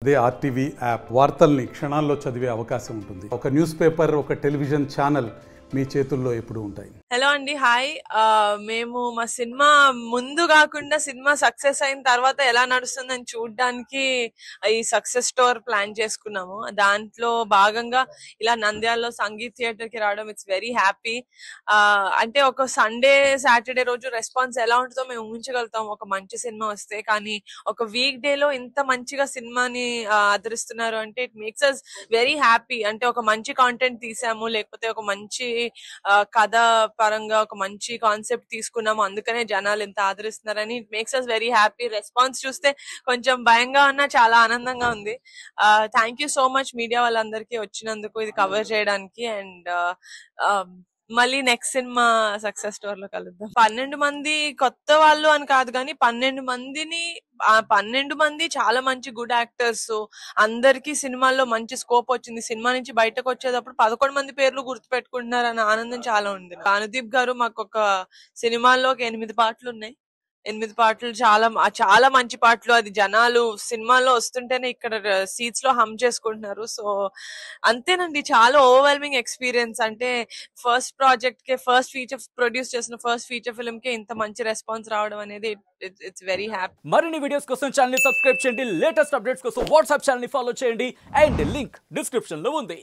అదే RTV app వార్తల్ని క్షణాల్లో చదివే అవకాశం ఉంటుంది. ఒక న్యూస్ పేపర్, ఒక టెలివిజన్ ఛానల్ మీ చేతుల్లో ఎప్పుడూ ఉంటాయి. హలో అండి, హాయ్. మేము మా సినిమా ముందు కాకుండా సినిమా సక్సెస్ అయిన తర్వాత ఎలా నడుస్తుందని చూడడానికి ఈ సక్సెస్ స్టోర్ ప్లాన్ చేసుకున్నాము. దాంట్లో భాగంగా ఇలా నంద్యాలలో సంగీత్ థియేటర్ కి రావడం ఇట్స్ వెరీ హ్యాపీ. అంటే ఒక సండే సాటర్డే రోజు రెస్పాన్స్ ఎలా ఉంటుందో మేము ఊహించగలుగుతాం ఒక మంచి సినిమా వస్తే. కానీ ఒక వీక్ డే లో ఇంత మంచిగా సినిమాని ఆదరిస్తున్నారు అంటే it makes us very happy. అంటే ఒక మంచి కాంటెంట్ తీసాము, లేకపోతే ఒక మంచి కథ పరంగా ఒక మంచి కాన్సెప్ట్ తీసుకున్నాము, అందుకనే జనాలు ఎంత ఆదరిస్తున్నారని it makes us very happy. Response చూస్తే కొంచెం భయంగా ఉన్నా చాలా ఆనందంగా ఉంది. Thank you so much media వాళ్ళందరికీ వచ్చినందుకు ఇది కవర్ చేయడానికి. అండ్ మళ్ళీ నెక్స్ట్ సినిమా సక్సెస్ స్టోర్ లో కలుద్దాం. 12 మంది కొత్త వాళ్ళు అని కాదు, కానీ 12 మందిని 12 మంది చాలా మంచి గుడ్ యాక్టర్స్, అందరికి సినిమాల్లో మంచి స్కోప్ వచ్చింది. సినిమా నుంచి బయటకు వచ్చేటప్పుడు 11 మంది పేర్లు గుర్తు పెట్టుకుంటున్నారు అన్న ఆనందం చాలా ఉంది. అనుదీప్ గారు మాకు ఒక సినిమాల్లో 8 పాటలు ఉన్నాయి. 8 పాటలు చాలా చాలా మంచి పాటలు. అది జనాలు సినిమాలో వస్తుంటేనే ఇక్కడ సీట్స్ లో హమ్ చేసుకుంటున్నారు. సో అంతేనండి, చాలా ఓవర్వెల్మింగ్ ఎక్స్పీరియన్స్. అంటే ఫస్ట్ ప్రాజెక్ట్ కే, ఫస్ట్ ఫీచర్ ప్రొడ్యూస్ చేసిన ఫస్ట్ ఫీచర్ ఫిల్మ్ కే ఇంత మంచి రెస్పాన్స్ రావడం అనేది ఇట్స్ వెరీ హ్యాపీ. మరిన్ని వీడియోస్ కోసం ఛానల్ ని సబ్స్క్రైబ్ చేయండి, లేటెస్ట్ అప్డేట్స్ కోసం వాట్సాప్ ఛానల్ ని ఫాలో చేయండి, అండ్ లింక్ డిస్క్రిప్షన్ లో ఉంది.